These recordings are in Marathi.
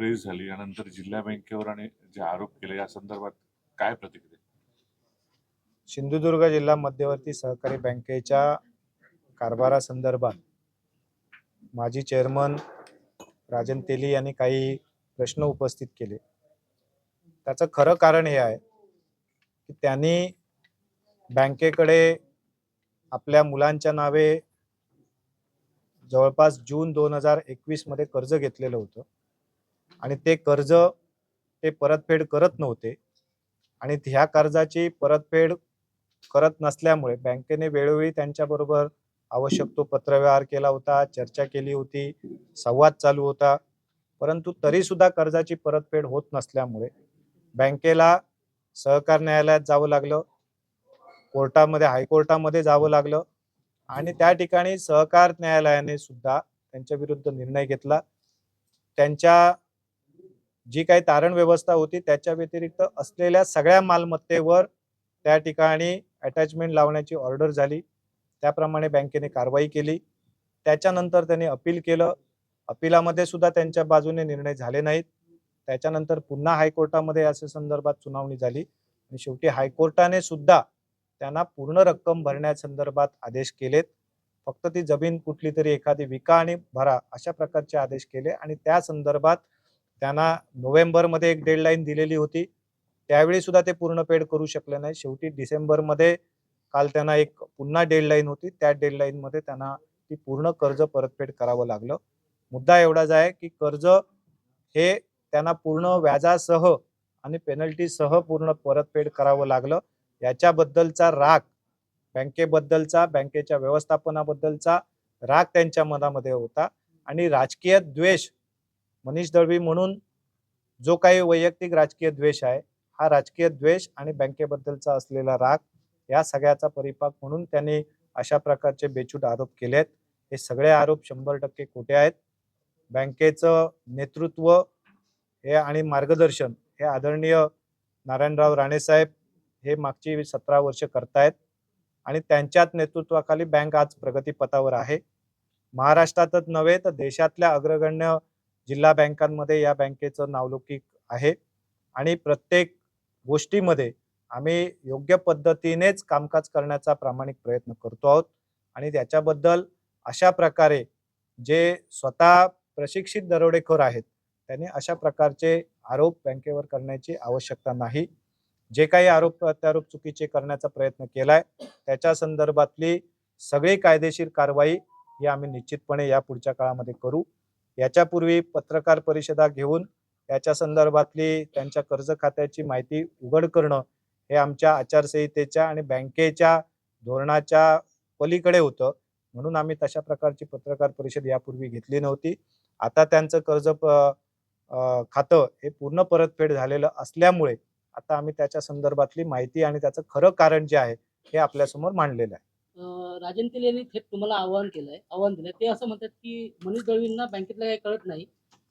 प्रेस झाली यानंतर जिल्हा बँकेवर आणि जे आरोप केले या संदर्भात काय प्रतिक्रिया? सिंधुदुर्ग जिल्हा मध्यवर्ती सहकारी बँकेच्या कारभारासंदर्भात माजी चेअरमन राजन तेली यांनी काही प्रश्न उपस्थित केले. त्याचं खरं कारण हे आहे की त्यांनी बँकेकडे आपल्या मुलांच्या नावे जवळपास जून 2021 मध्ये कर्ज घेतलेलं होतं आणि ते कर्ज ते परतफेड करत नव्हते आणि ह्या कर्जाची परतफेड करत नसल्यामुळे बँकेने वेळोवेळी त्यांच्याबरोबर आवश्यक तो पत्रव्यवहार केला होता, चर्चा केली होती, संवाद चालू होता, परंतु तरी सुद्धा कर्जाची परतफेड होत नसल्यामुळे बँकेला सहकार न्यायालयात जावं लागलं, कोर्टामध्ये हायकोर्टामध्ये जावं लागलं आणि त्या ठिकाणी सहकार न्यायालयाने सुद्धा त्यांच्या विरुद्ध निर्णय घेतला. त्यांच्या जी काही तारण व्यवस्था होती त्याच्या व्यतिरिक्त असलेल्या सगळ्या मालमत्तेवर त्या ठिकाणी अटॅचमेंट लावण्याची ऑर्डर झाली. त्याप्रमाणे बँकेने कारवाई केली. त्याच्यानंतर त्यांनी अपील केलं. अपिलामध्ये सुद्धा त्यांच्या बाजूने निर्णय झाले नाहीत. त्याच्यानंतर पुन्हा हायकोर्टामध्ये या संदर्भात सुनावणी झाली आणि शेवटी हायकोर्टाने सुद्धा त्यांना पूर्ण रक्कम भरण्यासंदर्भात आदेश केलेत. फक्त ती जमीन कुठली तरी एखादी विका आणि भरा अशा प्रकारचे आदेश केले आणि त्या संदर्भात त्यांना नोव्हेंबरमध्ये एक डेडलाईन दिलेली होती. त्यावेळी सुद्धा ते पूर्ण पेड करू शकले नाही. शेवटी डिसेंबरमध्ये काल त्यांना एक पुन्हा डेडलाईन होती. त्या डेडलाईनमध्ये त्यांना ती पूर्ण कर्ज परतफेड करावं लागलं. मुद्दा एवढाच आहे की कर्ज हे त्यांना पूर्ण व्याजासह आणि पेनल्टीसह पूर्ण परतफेड करावं लागलं. याच्याबद्दलचा राग बँकेबद्दलचा, बँकेच्या व्यवस्थापनाबद्दलचा राग त्यांच्या मनामध्ये होता आणि राजकीय द्वेष, मनीष दळवी म्हणून जो काही वैयक्तिक राजकीय द्वेष आहे, हा राजकीय द्वेष आणि बँकेबद्दलचा असलेला राग या सगळ्याचा परिपाक म्हणून त्यांनी अशा प्रकारचे बेछूट आरोप केलेत. हे सगळे आरोप 100% खोटे आहेत. बँकेचं नेतृत्व हे आणि मार्गदर्शन हे आदरणीय नारायणराव राणे साहेब हे मागची 17 वर्ष करतायत आणि त्यांच्याच नेतृत्वाखाली बँक आज प्रगतीपथावर आहे. महाराष्ट्रातच नव्हे तर देशातल्या अग्रगण्य जिल्हा बँकांमध्ये या बँकेचं नावलौकिक आहे आणि प्रत्येक गोष्टीमध्ये आम्ही योग्य पद्धतीनेच कामकाज करण्याचा प्रामाणिक प्रयत्न करतो आहोत आणि त्याच्याबद्दल अशा प्रकारे जे स्वतः प्रशिक्षित दरोडेखोर आहेत त्यांनी अशा प्रकारचे आरोप बँकेवर करण्याची आवश्यकता नाही. जे काही आरोप प्रत्यारोप चुकीचे करण्याचा प्रयत्न केलाय त्याच्या संदर्भातली सगळी कायदेशीर कारवाई ही आम्ही निश्चितपणे या पुढच्या काळामध्ये करू. याच्यापूर्वी पत्रकार परिषदा घेऊन याच्या संदर्भातली त्यांच्या कर्ज खात्याची माहिती उघड करणं हे आमच्या आचारसंहितेच्या आणि बँकेच्या धोरणाच्या पलीकडे होतं. म्हणून आम्ही तशा प्रकारची पत्रकार परिषद यापूर्वी घेतली नव्हती. आता त्यांचं कर्ज खातं हे पूर्ण परतफेड झालेलं असल्यामुळे आता आम्ही त्याच्या संदर्भातली माहिती आणि त्याचं खरं कारण जे आहे हे आपल्यासमोर मांडलेलं आहे. राजन तेली यांनी थेट तुम्हाला आव्हान दिलंय. ते असं म्हणतात की मनीष दळवींना बँकेतलं काही कळत नाही.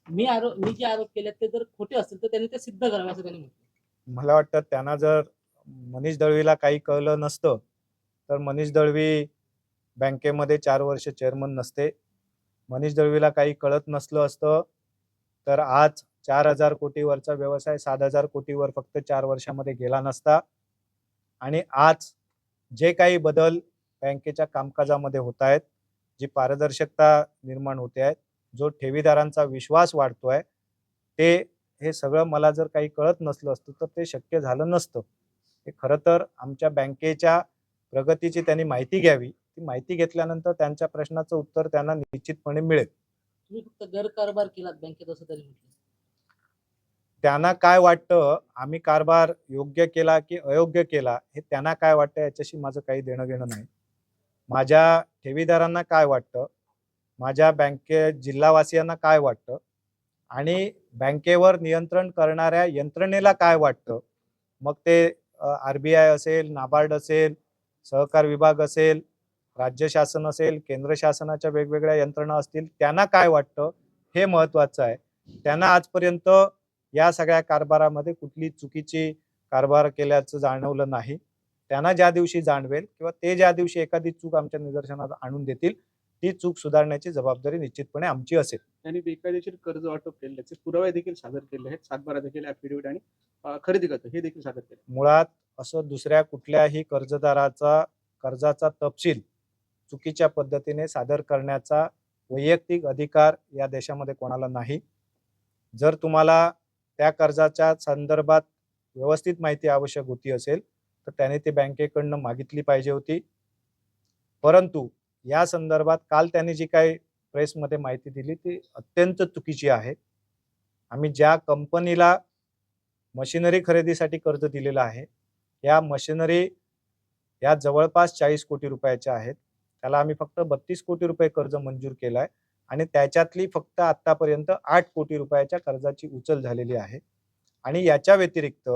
मी जे आरोप केले ते जर खोटे असतील तर त्यांनी ते सिद्ध करावे असं त्यांनी म्हटलं. मला वाटतं त्यांना जर मनीष दळवीला काही कळलं नसतं तर मनीष दळवी बँकेमध्ये 4 वर्ष चेअरमन नसते. मनीष दळवीला काही कळत नसलं असतं तर आज 4,000 कोटीवरचा व्यवसाय 7,000 कोटीवर फक्त 4 वर्षामध्ये गेला नसता आणि आज जे काही बदल बँकेच्या कामकाजामध्ये होत आहेत, जी पारदर्शकता निर्माण होते आहे, जो ठेवीदारांचा विश्वास वाढतोय, ते हे सगळं मला जर काही कळत नसलं असतं तर ते शक्य झालं नसतं. हे खरं तर आमच्या बँकेच्या प्रगतीची त्यांनी माहिती घ्यावी. ती माहिती घेतल्यानंतर त्यांच्या प्रश्नाचं उत्तर त्यांना निश्चितपणे मिळेल. तुम्ही फक्त गैरकारभार केलात बँकेत असं त्यांनी म्हटलं. त्यांना काय वाटतं आम्ही कारभार योग्य केला की अयोग्य केला हे त्यांना काय वाटतं याच्याशी माझं काही देणं घेणं नाही. माझ्या ठेवीदारांना काय वाटतं, माझ्या जिल्हावासियांना काय वाटतं आणि बँकेवर नियंत्रण करणाऱ्या यंत्रणेला काय वाटतं, मग ते RBI असेल, नाबार्ड असेल, सहकार विभाग असेल, राज्य शासन असेल, केंद्र शासनाच्या वेगवेगळ्या यंत्रणा असतील, त्यांना काय वाटतं हे महत्त्वाचं आहे. त्यांना आजपर्यंत या सगळ्या कारभारामध्ये कुठली चुकीची कारभार केल्याचं जाणवलं नाही. त्यांना ज्या दिवशी जाणवेल किंवा ते ज्या दिवशी एखादी चूक आमच्या निदर्शनास आणून देतील ती चूक सुधारण्याची जबाबदारी निश्चितपणे आमची असेल. त्यांनी बेकायदेशीर कर्ज वाटप केल्याचे पुरावे देखील सादर केले आहेत. सातबारा देखील ॲफिडेव्हिट आणि खरेदी खतं हे देखील सादर केले. मुळात असं दुसऱ्या कुठल्याही कर्जदाराचा कर्जाचा तपशील चुकीच्या पद्धतीने सादर करण्याचा वैयक्तिक अधिकार या देशामध्ये कोणाला नाही. जर तुम्हाला त्या कर्जाच्या संदर्भात व्यवस्थित माहिती आवश्यक होती असेल तर त्याने ती बँकेकडनं मागितली पाहिजे होती. परंतु या संदर्भात काल त्यांनी जी काही प्रेसमध्ये माहिती दिली ती अत्यंत चुकीची आहे. आम्ही ज्या कंपनीला मशिनरी खरेदीसाठी कर्ज दिलेलं आहे, या मशिनरी या जवळपास 40 कोटी रुपयाच्या आहेत. त्याला आम्ही फक्त 32 कोटी रुपये कर्ज मंजूर केलं आहे आणि त्याच्यातली फक्त आतापर्यंत 8 कोटी रुपयाच्या कर्जाची उचल झालेली आहे. आणि याच्या व्यतिरिक्त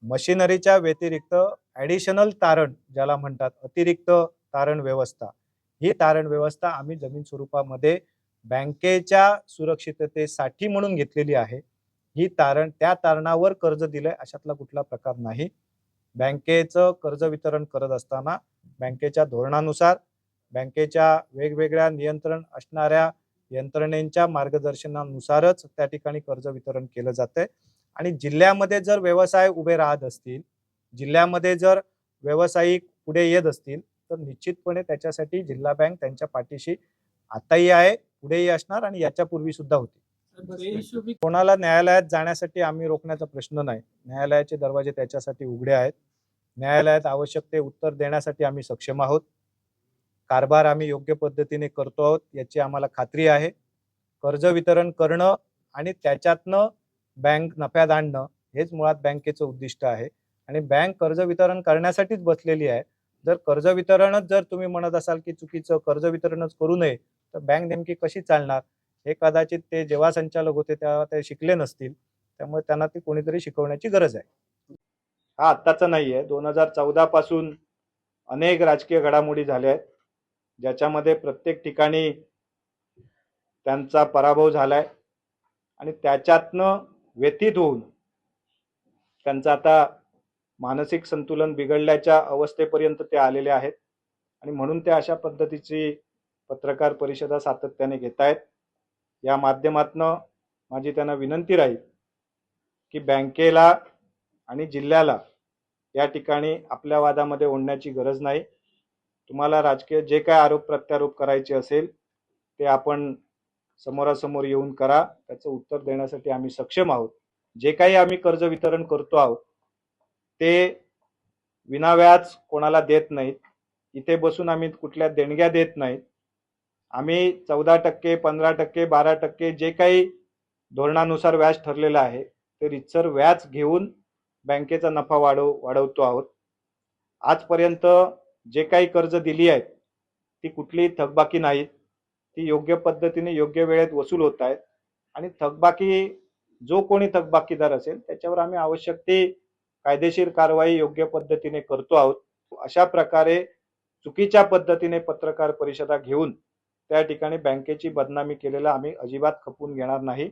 मशिनरीच्या व्यतिरिक्त ॲडिशनल तारण ज्याला म्हणतात, अतिरिक्त तारण व्यवस्था, ही तारण व्यवस्था आम्ही जमीन स्वरूपामध्ये बँकेच्या सुरक्षिततेसाठी म्हणून घेतलेली आहे. ही तारण त्या तारणावर कर्ज दिलंय अशातला कुठला प्रकार नाही. बँकेचं कर्ज वितरण करत असताना बँकेच्या धोरणानुसार बँकेच्या वेगवेगळ्या नियंत्रण असणाऱ्या यंत्रणेच्या मार्गदर्शनानुसारच त्या ठिकाणी कर्ज वितरण केलं जातंय. आणि जिल्ह्यामध्ये जर व्यवसाय उभे राहत असतील, जिल्ह्यामध्ये जर व्यावसायिक पुढे येत असतील तर निश्चितपणे त्याच्यासाठी जिल्हा बँक त्यांच्या पाठीशी आताही आहे, पुढेही असणार आणि याच्यापूर्वी सुद्धा होती. कोणाला न्यायालयात जाण्यासाठी आम्ही रोखण्याचा प्रश्न नाही. न्यायालयाचे दरवाजे त्याच्यासाठी उघडे आहेत. न्यायालयात आवश्यक ते उत्तर देण्यासाठी आम्ही सक्षम आहोत. कारभार आम्ही योग्य पद्धतीने करतो आहोत याची आम्हाला खात्री आहे. कर्ज वितरण करणं आणि त्याच्यातनं बँक नफ्यात आणणं हेच मुळात बँकेचं उद्दिष्ट आहे आणि बँक कर्ज वितरण करण्यासाठीच बसलेली आहे. जर कर्ज वितरणच जर तुम्ही म्हणत असाल की चुकीचं कर्ज वितरणच करू नये तर बँक नेमकी कशी चालणार हे कदाचित ते जेव्हा संचालक होते तेव्हा ते शिकले नसतील. त्यामुळे त्यांना ते कोणीतरी शिकवण्याची गरज आहे. हा आत्ताचा नाही आहे. 2014 पासून अनेक राजकीय घडामोडी झाल्या आहेत ज्याच्यामध्ये प्रत्येक ठिकाणी त्यांचा पराभव झालाय आणि त्याच्यातनं व्यतीत होऊन त्यांचं आता मानसिक संतुलन बिघडल्याच्या अवस्थेपर्यंत ते आलेले आहेत आणि म्हणून ते अशा पद्धतीची पत्रकार परिषदा सातत्याने घेत आहेत. या माध्यमातनं माझी त्यांना विनंती राहील की बँकेला आणि जिल्ह्याला या ठिकाणी आपल्या वादामध्ये ओढण्याची गरज नाही. तुम्हाला राजकीय जे काय आरोप प्रत्यारोप करायचे असेल ते आपण समोरासमोर येऊन करा. त्याचं उत्तर देण्यासाठी आम्ही सक्षम आहोत. जे काही आम्ही कर्ज वितरण करतो आहोत ते विनाव्याज कोणाला देत नाहीत. इथे बसून आम्ही कुठल्या देणग्या देत नाहीत. आम्ही 14%, 15%, 12% जे काही धोरणानुसार व्याज ठरलेलं आहे ते रितसर व्याज घेऊन बँकेचा नफा वाढवतो आहोत. आजपर्यंत जे काही कर्ज दिली आहेत ती कुठलीही थकबाकी नाहीत. ती योग्य पद्धतीने योग्य वेळेत वसूल होत आहेत आणि थकबाकी जो कोणी थकबाकीदार असेल त्याच्यावर आम्ही आवश्यक ती कायदेशीर कारवाई योग्य पद्धतीने करतो आहोत. अशा प्रकारे चुकीच्या पद्धतीने पत्रकार परिषदा घेऊन त्या ठिकाणी बँकेची बदनामी केलेला आम्ही अजिबात खपून घेणार नाही.